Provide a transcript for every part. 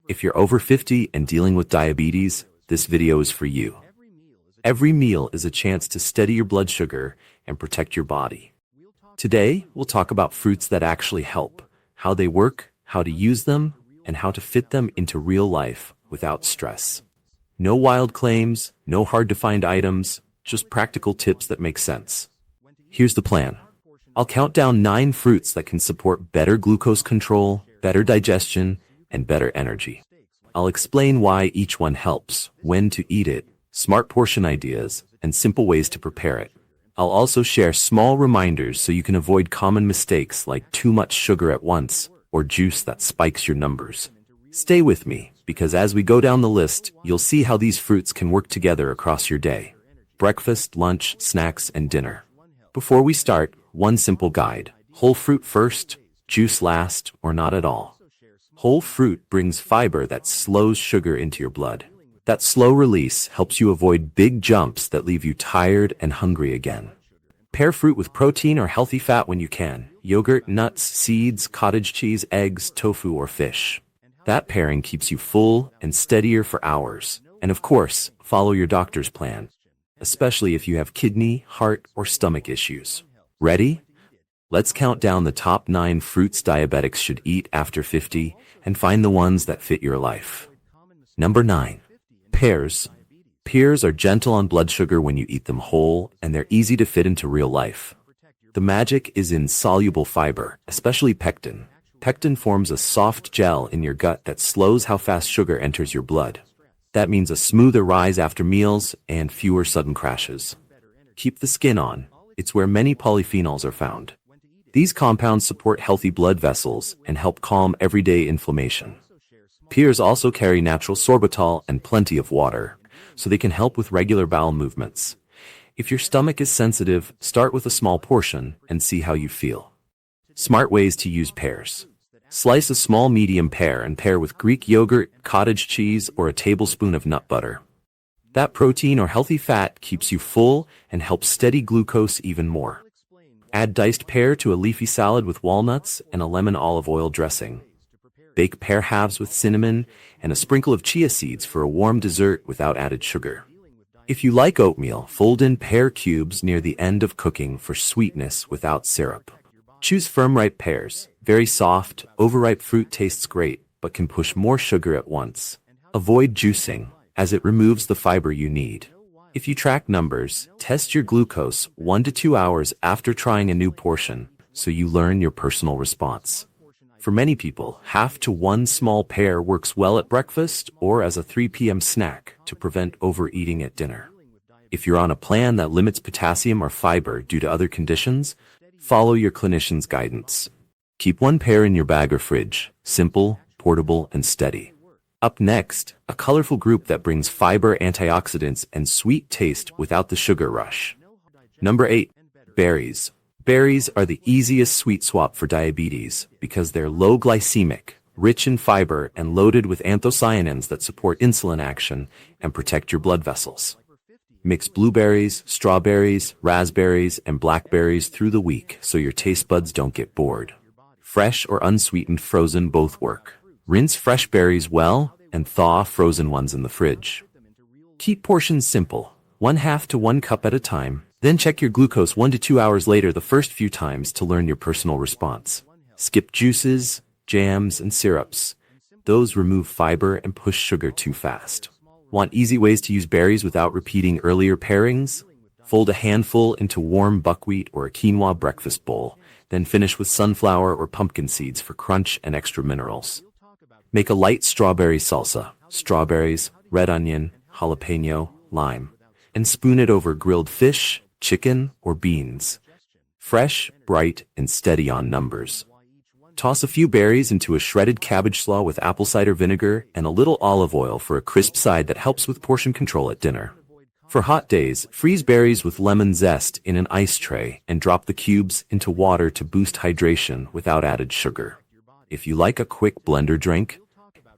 If you're over 50 and dealing with diabetes, this video is for you. Every meal is a chance to steady your blood sugar and protect your body. Today, we'll talk about fruits that actually help, how they work, how to use them, and how to fit them into real life without stress. No wild claims, no hard-to-find items, just practical tips that make sense. Here's the plan. I'll count down 9 fruits that can support better glucose control, better digestion, and better energy. I'll explain why each one helps, when to eat it, smart portion ideas, and simple ways to prepare it. I'll also share small reminders so you can avoid common mistakes like too much sugar at once or juice that spikes your numbers. Stay with me, because as we go down the list, you'll see how these fruits can work together across your day. Breakfast, lunch, snacks, and dinner. Before we start, one simple guide. Whole fruit first, juice last, or not at all. Whole fruit brings fiber that slows sugar into your blood. That slow release helps you avoid big jumps that leave you tired and hungry again. Pair fruit with protein or healthy fat when you can. Yogurt, nuts, seeds, cottage cheese, eggs, tofu, or fish. That pairing keeps you full and steadier for hours. And of course, follow your doctor's plan, especially if you have kidney, heart, or stomach issues. Ready? Let's count down the top 9 fruits diabetics should eat after 50 and find the ones that fit your life. Number 9. Pears. Pears are gentle on blood sugar when you eat them whole, and they're easy to fit into real life. The magic is in soluble fiber, especially pectin. Pectin forms a soft gel in your gut that slows how fast sugar enters your blood. That means a smoother rise after meals and fewer sudden crashes. Keep the skin on. It's where many polyphenols are found. These compounds support healthy blood vessels and help calm everyday inflammation. Pears also carry natural sorbitol and plenty of water, so they can help with regular bowel movements. If your stomach is sensitive, start with a small portion and see how you feel. Smart ways to use pears. Slice a small medium pear and pair with Greek yogurt, cottage cheese, or a tablespoon of nut butter. That protein or healthy fat keeps you full and helps steady glucose even more. Add diced pear to a leafy salad with walnuts and a lemon olive oil dressing. Bake pear halves with cinnamon and a sprinkle of chia seeds for a warm dessert without added sugar. If you like oatmeal, fold in pear cubes near the end of cooking for sweetness without syrup. Choose firm ripe pears. Very soft, overripe fruit tastes great, but can push more sugar at once. Avoid juicing, as it removes the fiber you need. If you track numbers, test your glucose 1 to 2 hours after trying a new portion, so you learn your personal response. For many people, half to 1 small pear works well at breakfast or as a 3 p.m. snack to prevent overeating at dinner. If you're on a plan that limits potassium or fiber due to other conditions, follow your clinician's guidance. Keep 1 pear in your bag or fridge, simple, portable, and steady. Up next, a colorful group that brings fiber, antioxidants, and sweet taste without the sugar rush. Number 8. Berries. Berries are the easiest sweet swap for diabetes because they're low-glycemic, rich in fiber, and loaded with anthocyanins that support insulin action and protect your blood vessels. Mix blueberries, strawberries, raspberries, and blackberries through the week so your taste buds don't get bored. Fresh or unsweetened frozen both work. Rinse fresh berries well and thaw frozen ones in the fridge. Keep portions simple, 1/2 to 1 cup at a time, then check your glucose 1 to 2 hours later the first few times to learn your personal response. Skip juices, jams, and syrups. Those remove fiber and push sugar too fast. Want easy ways to use berries without repeating earlier pairings? Fold a handful into warm buckwheat or a quinoa breakfast bowl, then finish with sunflower or pumpkin seeds for crunch and extra minerals. Make a light strawberry salsa, strawberries, red onion, jalapeno, lime, and spoon it over grilled fish, chicken, or beans. Fresh, bright, and steady on numbers. Toss a few berries into a shredded cabbage slaw with apple cider vinegar and a little olive oil for a crisp side that helps with portion control at dinner. For hot days, freeze berries with lemon zest in an ice tray and drop the cubes into water to boost hydration without added sugar. If you like a quick blender drink,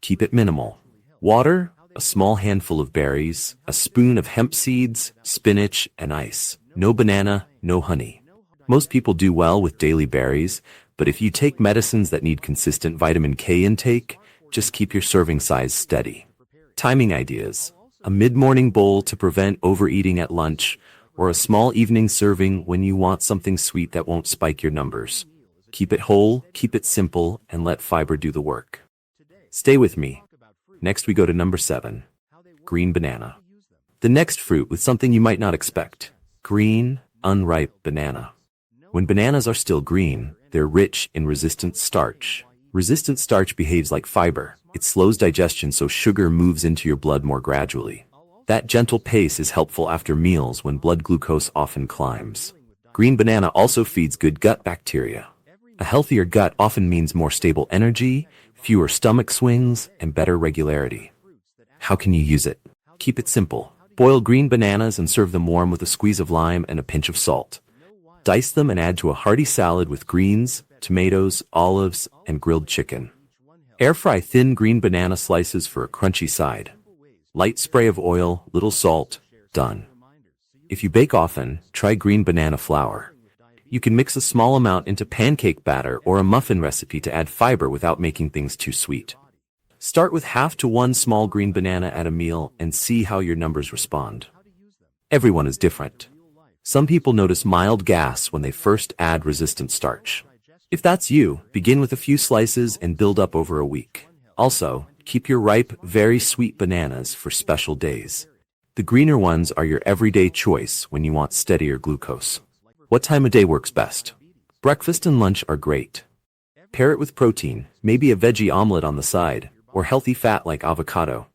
keep it minimal. Water, a small handful of berries, a spoon of hemp seeds, spinach, and ice. No banana, no honey. Most people do well with daily berries, but if you take medicines that need consistent vitamin K intake, Just keep your serving size steady. Timing ideas. A mid-morning bowl to prevent overeating at lunch, or a small evening serving when you want something sweet that won't spike your numbers. Keep it whole, keep it simple, and let fiber do the work. Stay with me. Next we go to number 7. Green banana. The next fruit with something you might not expect. Green, unripe banana. When bananas are still green, they're rich in resistant starch. Resistant starch behaves like fiber. It slows digestion so sugar moves into your blood more gradually. That gentle pace is helpful after meals when blood glucose often climbs. Green banana also feeds good gut bacteria. A healthier gut often means more stable energy, fewer stomach swings, and better regularity. How can you use it? Keep it simple. Boil green bananas and serve them warm with a squeeze of lime and a pinch of salt. Dice them and add to a hearty salad with greens, tomatoes, olives, and grilled chicken. Air fry thin green banana slices for a crunchy side. Light spray of oil, little salt, done. If you bake often, try green banana flour. You can mix a small amount into pancake batter or a muffin recipe to add fiber without making things too sweet. Start with half to 1 small green banana at a meal and see how your numbers respond. Everyone is different. Some people notice mild gas when they first add resistant starch. If that's you, begin with a few slices and build up over a week. Also, keep your ripe, very sweet bananas for special days. The greener ones are your everyday choice when you want steadier glucose. What time of day works best? Breakfast and lunch are great. Pair it with protein, maybe a veggie omelet on the side, or healthy fat like avocado.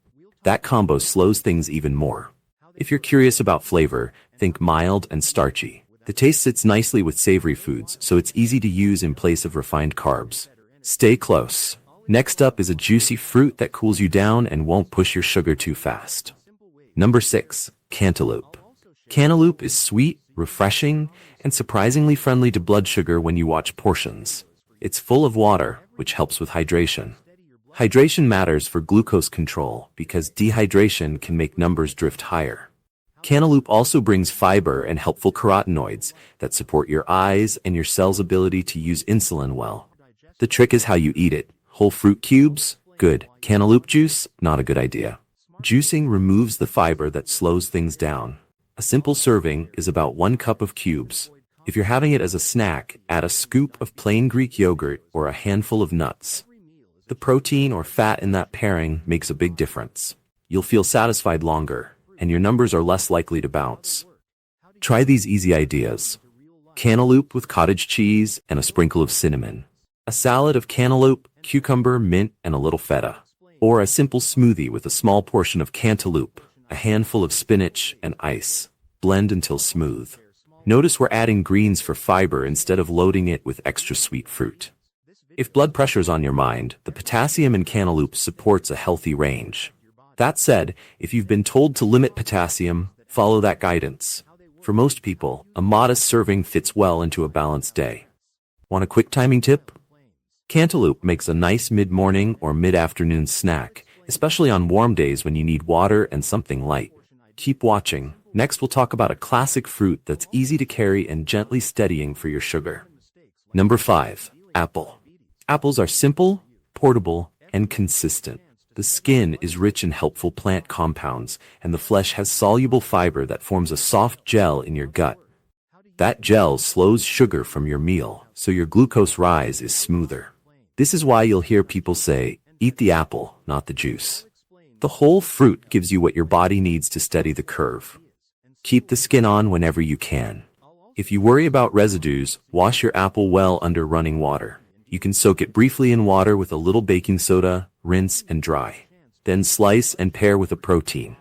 That combo slows things even more. If you're curious about flavor, think mild and starchy. The taste sits nicely with savory foods, so it's easy to use in place of refined carbs. Stay close. Next up is a juicy fruit that cools you down and won't push your sugar too fast. Number 6. Cantaloupe. Cantaloupe is sweet, refreshing, and surprisingly friendly to blood sugar when you watch portions. It's full of water, which helps with hydration. Hydration matters for glucose control because dehydration can make numbers drift higher. Cantaloupe also brings fiber and helpful carotenoids that support your eyes and your cells' ability to use insulin well. The trick is how you eat it. Whole fruit cubes? Good. Cantaloupe juice? Not a good idea. Juicing removes the fiber that slows things down. A simple serving is about 1 cup of cubes. If you're having it as a snack, add a scoop of plain Greek yogurt or a handful of nuts. The protein or fat in that pairing makes a big difference. You'll feel satisfied longer, and your numbers are less likely to bounce. Try these easy ideas. Cantaloupe with cottage cheese and a sprinkle of cinnamon. A salad of cantaloupe, cucumber, mint, and a little feta. Or a simple smoothie with a small portion of cantaloupe, a handful of spinach, and ice. Blend until smooth. Notice we're adding greens for fiber instead of loading it with extra sweet fruit. If blood pressure's on your mind, the potassium in cantaloupe supports a healthy range. That said, if you've been told to limit potassium, follow that guidance. For most people, a modest serving fits well into a balanced day. Want a quick timing tip? Cantaloupe makes a nice mid-morning or mid-afternoon snack, especially on warm days when you need water and something light. Keep watching. Next we'll talk about a classic fruit that's easy to carry and gently steadying for your sugar. Number 5. Apple. Apples are simple, portable, and consistent. The skin is rich in helpful plant compounds, and the flesh has soluble fiber that forms a soft gel in your gut. That gel slows sugar from your meal, so your glucose rise is smoother. This is why you'll hear people say, eat the apple, not the juice. The whole fruit gives you what your body needs to steady the curve. Keep the skin on whenever you can. If you worry about residues, wash your apple well under running water. You can soak it briefly in water with a little baking soda, rinse and dry. Then slice and pair with a protein.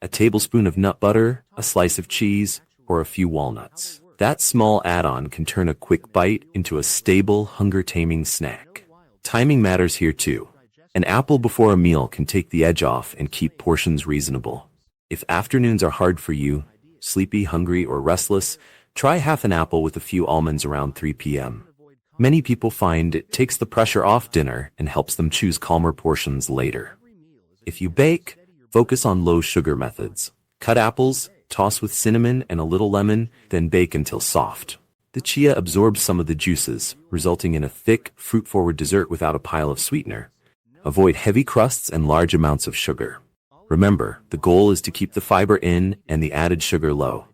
A tablespoon of nut butter, a slice of cheese, or a few walnuts. That small add-on can turn a quick bite into a stable, hunger-taming snack. Timing matters here too. An apple before a meal can take the edge off and keep portions reasonable. If afternoons are hard for you, sleepy, hungry, or restless, try half an apple with a few almonds around 3 p.m. Many people find it takes the pressure off dinner and helps them choose calmer portions later. If you bake, focus on low-sugar methods. Cut apples, toss with cinnamon and a little lemon, then bake until soft. The chia absorbs some of the juices, resulting in a thick, fruit-forward dessert without a pile of sweetener. Avoid heavy crusts and large amounts of sugar. Remember, the goal is to keep the fiber in and the added sugar low.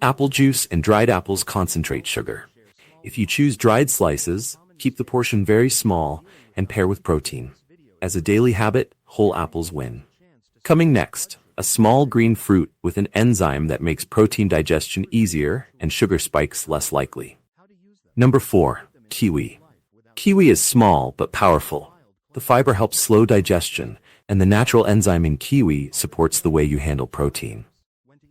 Apple juice and dried apples concentrate sugar. If you choose dried slices, keep the portion very small and pair with protein. As a daily habit, whole apples win. Coming next, a small green fruit with an enzyme that makes protein digestion easier and sugar spikes less likely. Number 4. Kiwi. Kiwi is small but powerful. The fiber helps slow digestion, and the natural enzyme in kiwi supports the way you handle protein.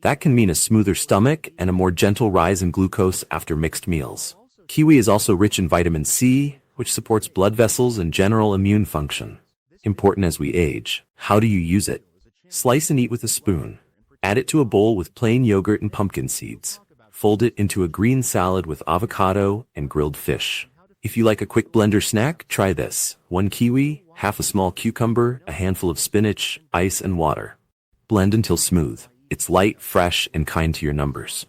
That can mean a smoother stomach and a more gentle rise in glucose after mixed meals. Kiwi is also rich in vitamin C, which supports blood vessels and general immune function. Important as we age. How do you use it? Slice and eat with a spoon. Add it to a bowl with plain yogurt and pumpkin seeds. Fold it into a green salad with avocado and grilled fish. If you like a quick blender snack, try this. 1 kiwi, half a small cucumber, a handful of spinach, ice and water. Blend until smooth. It's light, fresh, and kind to your numbers.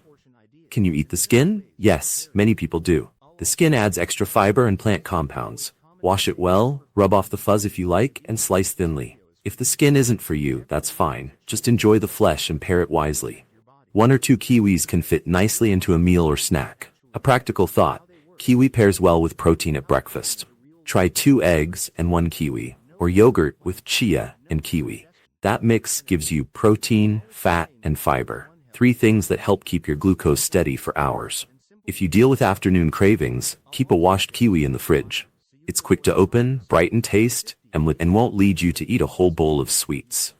Can you eat the skin? Yes, many people do. The skin adds extra fiber and plant compounds. Wash it well, rub off the fuzz if you like, and slice thinly. If the skin isn't for you, that's fine. Just enjoy the flesh and pair it wisely. 1 or 2 kiwis can fit nicely into a meal or snack. A practical thought. Kiwi pairs well with protein at breakfast. Try 2 eggs and 1 kiwi, or yogurt with chia and kiwi. That mix gives you protein, fat, and fiber. 3 things that help keep your glucose steady for hours. If you deal with afternoon cravings, keep a washed kiwi in the fridge. It's quick to open, bright in taste, and won't lead you to eat a whole bowl of sweets.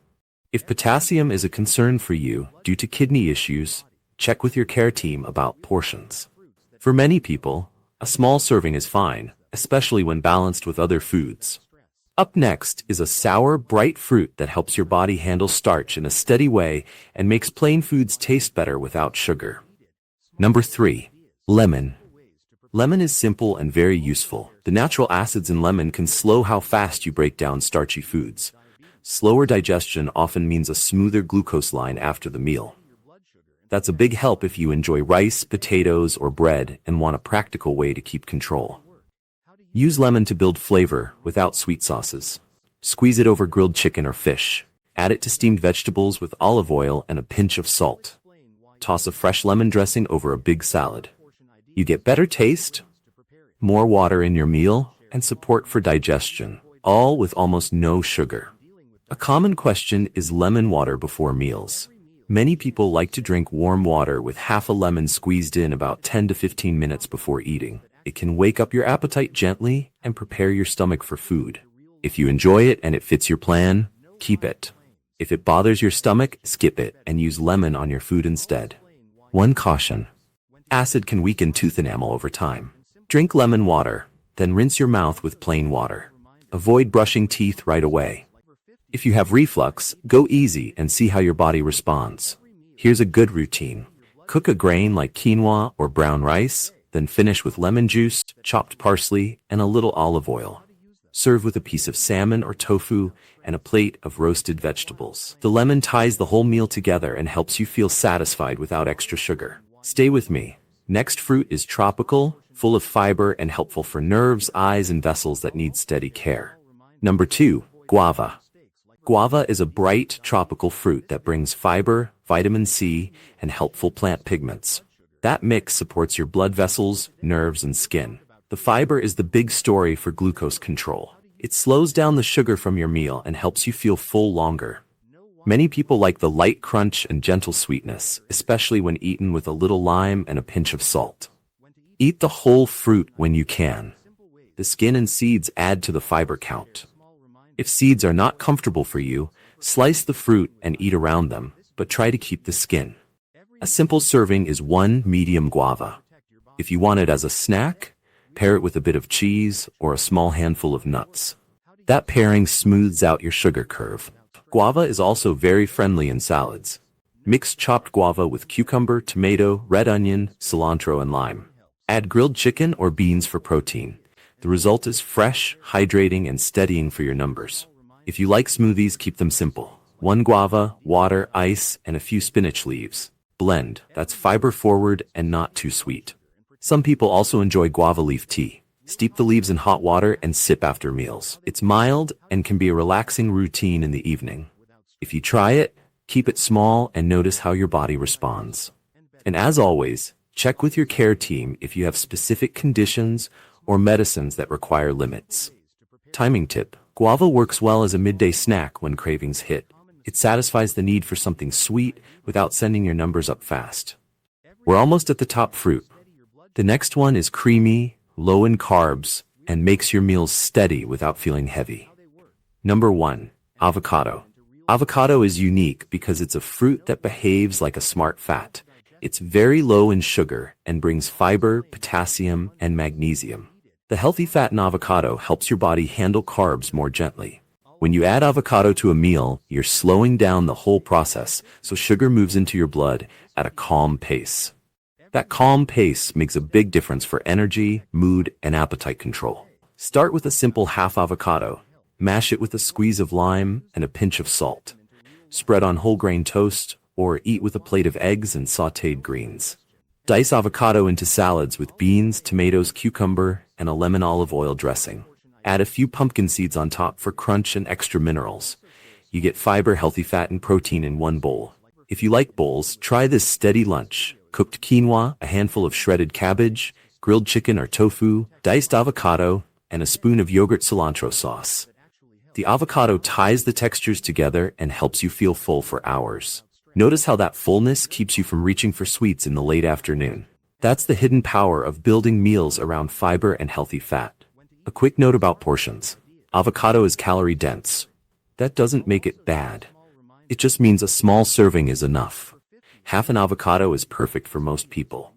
If potassium is a concern for you due to kidney issues, check with your care team about portions. For many people, a small serving is fine, especially when balanced with other foods. Up next is a sour, bright fruit that helps your body handle starch in a steady way and makes plain foods taste better without sugar. Number 3. Lemon. Lemon is simple and very useful. The natural acids in lemon can slow how fast you break down starchy foods. Slower digestion often means a smoother glucose line after the meal. That's a big help if you enjoy rice, potatoes, or bread and want a practical way to keep control. Use lemon to build flavor without sweet sauces. Squeeze it over grilled chicken or fish. Add it to steamed vegetables with olive oil and a pinch of salt. Toss a fresh lemon dressing over a big salad. You get better taste, more water in your meal, and support for digestion, all with almost no sugar. A common question is lemon water before meals. Many people like to drink warm water with half a lemon squeezed in about 10 to 15 minutes before eating. It can wake up your appetite gently and prepare your stomach for food. If you enjoy it and it fits your plan, keep it. If it bothers your stomach, skip it and use lemon on your food instead. One caution. Acid can weaken tooth enamel over time. Drink lemon water, then rinse your mouth with plain water. Avoid brushing teeth right away. If you have reflux, go easy and see how your body responds. Here's a good routine. Cook a grain like quinoa or brown rice, then finish with lemon juice, chopped parsley, and a little olive oil. Serve with a piece of salmon or tofu and a plate of roasted vegetables. The lemon ties the whole meal together and helps you feel satisfied without extra sugar. Stay with me. Next fruit is tropical, full of fiber and helpful for nerves, eyes, and vessels that need steady care. Number 2, guava. Guava is a bright, tropical fruit that brings fiber, vitamin C, and helpful plant pigments. That mix supports your blood vessels, nerves, and skin. The fiber is the big story for glucose control. It slows down the sugar from your meal and helps you feel full longer. Many people like the light crunch and gentle sweetness, especially when eaten with a little lime and a pinch of salt. Eat the whole fruit when you can. The skin and seeds add to the fiber count. If seeds are not comfortable for you, slice the fruit and eat around them, but try to keep the skin. A simple serving is 1 medium guava. If you want it as a snack, pair it with a bit of cheese or a small handful of nuts. That pairing smooths out your sugar curve. Guava is also very friendly in salads. Mix chopped guava with cucumber, tomato, red onion, cilantro, and lime. Add grilled chicken or beans for protein. The result is fresh, hydrating, and steadying for your numbers. If you like smoothies, keep them simple. 1 guava, water, ice, and a few spinach leaves. Blend. That's fiber forward and not too sweet. Some people also enjoy guava leaf tea. Steep the leaves in hot water and sip after meals. It's mild and can be a relaxing routine in the evening. If you try it, keep it small and notice how your body responds. And as always, check with your care team if you have specific conditions or medicines that require limits. Timing tip: guava works well as a midday snack when cravings hit. It satisfies the need for something sweet without sending your numbers up fast. We're almost at the top fruit. The next one is creamy, low in carbs, and makes your meals steady without feeling heavy. Number 1. Avocado. Avocado is unique because it's a fruit that behaves like a smart fat. It's very low in sugar and brings fiber, potassium, and magnesium. The healthy fat in avocado helps your body handle carbs more gently. When you add avocado to a meal, you're slowing down the whole process, so sugar moves into your blood at a calm pace. That calm pace makes a big difference for energy, mood, and appetite control. Start with a simple half avocado. Mash it with a squeeze of lime and a pinch of salt. Spread on whole grain toast or eat with a plate of eggs and sautéed greens. Dice avocado into salads with beans, tomatoes, cucumber, and a lemon olive oil dressing. Add a few pumpkin seeds on top for crunch and extra minerals. You get fiber, healthy fat, and protein in one bowl. If you like bowls, try this steady lunch: cooked quinoa, a handful of shredded cabbage, grilled chicken or tofu, diced avocado, and a spoon of yogurt cilantro sauce. The avocado ties the textures together and helps you feel full for hours. Notice how that fullness keeps you from reaching for sweets in the late afternoon. That's the hidden power of building meals around fiber and healthy fat. A quick note about portions. Avocado is calorie dense. That doesn't make it bad. It just means a small serving is enough. Half an avocado is perfect for most people.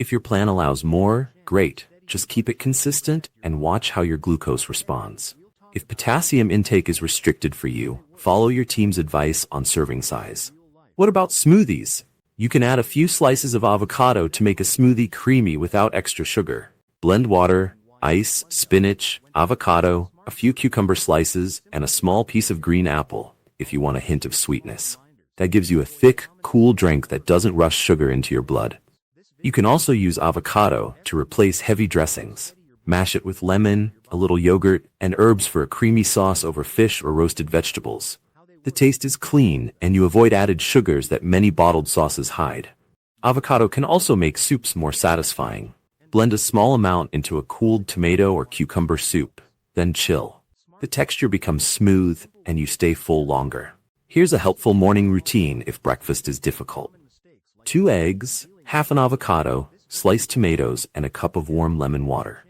If your plan allows more, great. Just keep it consistent and watch how your glucose responds. If potassium intake is restricted for you, follow your team's advice on serving size. What about smoothies? You can add a few slices of avocado to make a smoothie creamy without extra sugar. Blend water, ice, spinach, avocado, a few cucumber slices, and a small piece of green apple if you want a hint of sweetness. That gives you a thick, cool drink that doesn't rush sugar into your blood. You can also use avocado to replace heavy dressings. Mash it with lemon, a little yogurt, and herbs for a creamy sauce over fish or roasted vegetables. The taste is clean, and you avoid added sugars that many bottled sauces hide. Avocado can also make soups more satisfying. Blend a small amount into a cooled tomato or cucumber soup, then chill. The texture becomes smooth, and you stay full longer. Here's a helpful morning routine if breakfast is difficult. 2 eggs, half an avocado, sliced tomatoes, and a cup of warm lemon water.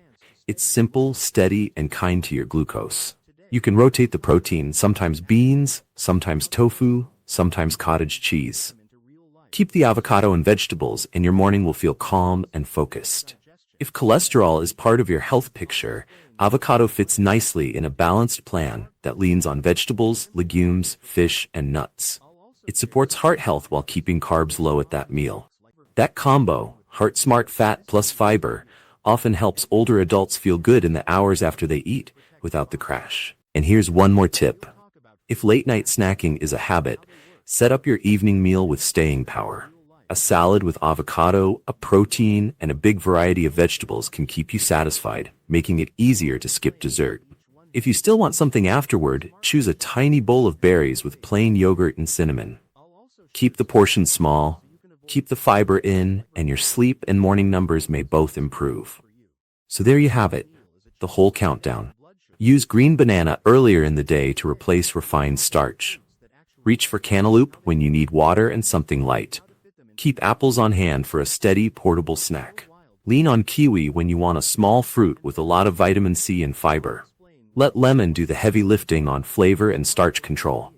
It's simple, steady, and kind to your glucose. You can rotate the protein, sometimes beans, sometimes tofu, sometimes cottage cheese. Keep the avocado and vegetables, and your morning will feel calm and focused. If cholesterol is part of your health picture, avocado fits nicely in a balanced plan that leans on vegetables, legumes, fish, and nuts. It supports heart health while keeping carbs low at that meal. That combo, heart-smart fat plus fiber, often helps older adults feel good in the hours after they eat without the crash. And here's one more tip. If late-night snacking is a habit, set up your evening meal with staying power. A salad with avocado, a protein, and a big variety of vegetables can keep you satisfied, making it easier to skip dessert. If you still want something afterward, choose a tiny bowl of berries with plain yogurt and cinnamon. Keep the portion small, keep the fiber in, and your sleep and morning numbers may both improve. So there you have it, the whole countdown. Use green banana earlier in the day to replace refined starch. Reach for cantaloupe when you need water and something light. Keep apples on hand for a steady, portable snack. Lean on kiwi when you want a small fruit with a lot of vitamin C and fiber. Let lemon do the heavy lifting on flavor and starch control.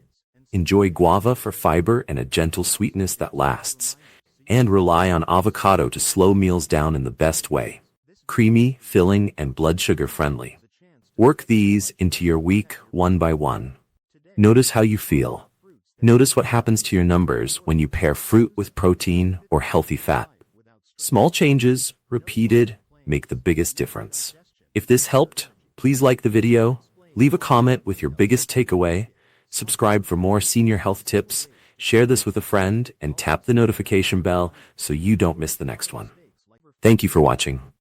Enjoy guava for fiber and a gentle sweetness that lasts. And rely on avocado to slow meals down in the best way. Creamy, filling, and blood sugar friendly. Work these into your week one by one. Notice how you feel. Notice what happens to your numbers when you pair fruit with protein or healthy fat. Small changes, repeated, make the biggest difference. If this helped, please like the video, leave a comment with your biggest takeaway, subscribe for more senior health tips, share this with a friend, and tap the notification bell so you don't miss the next one. Thank you for watching.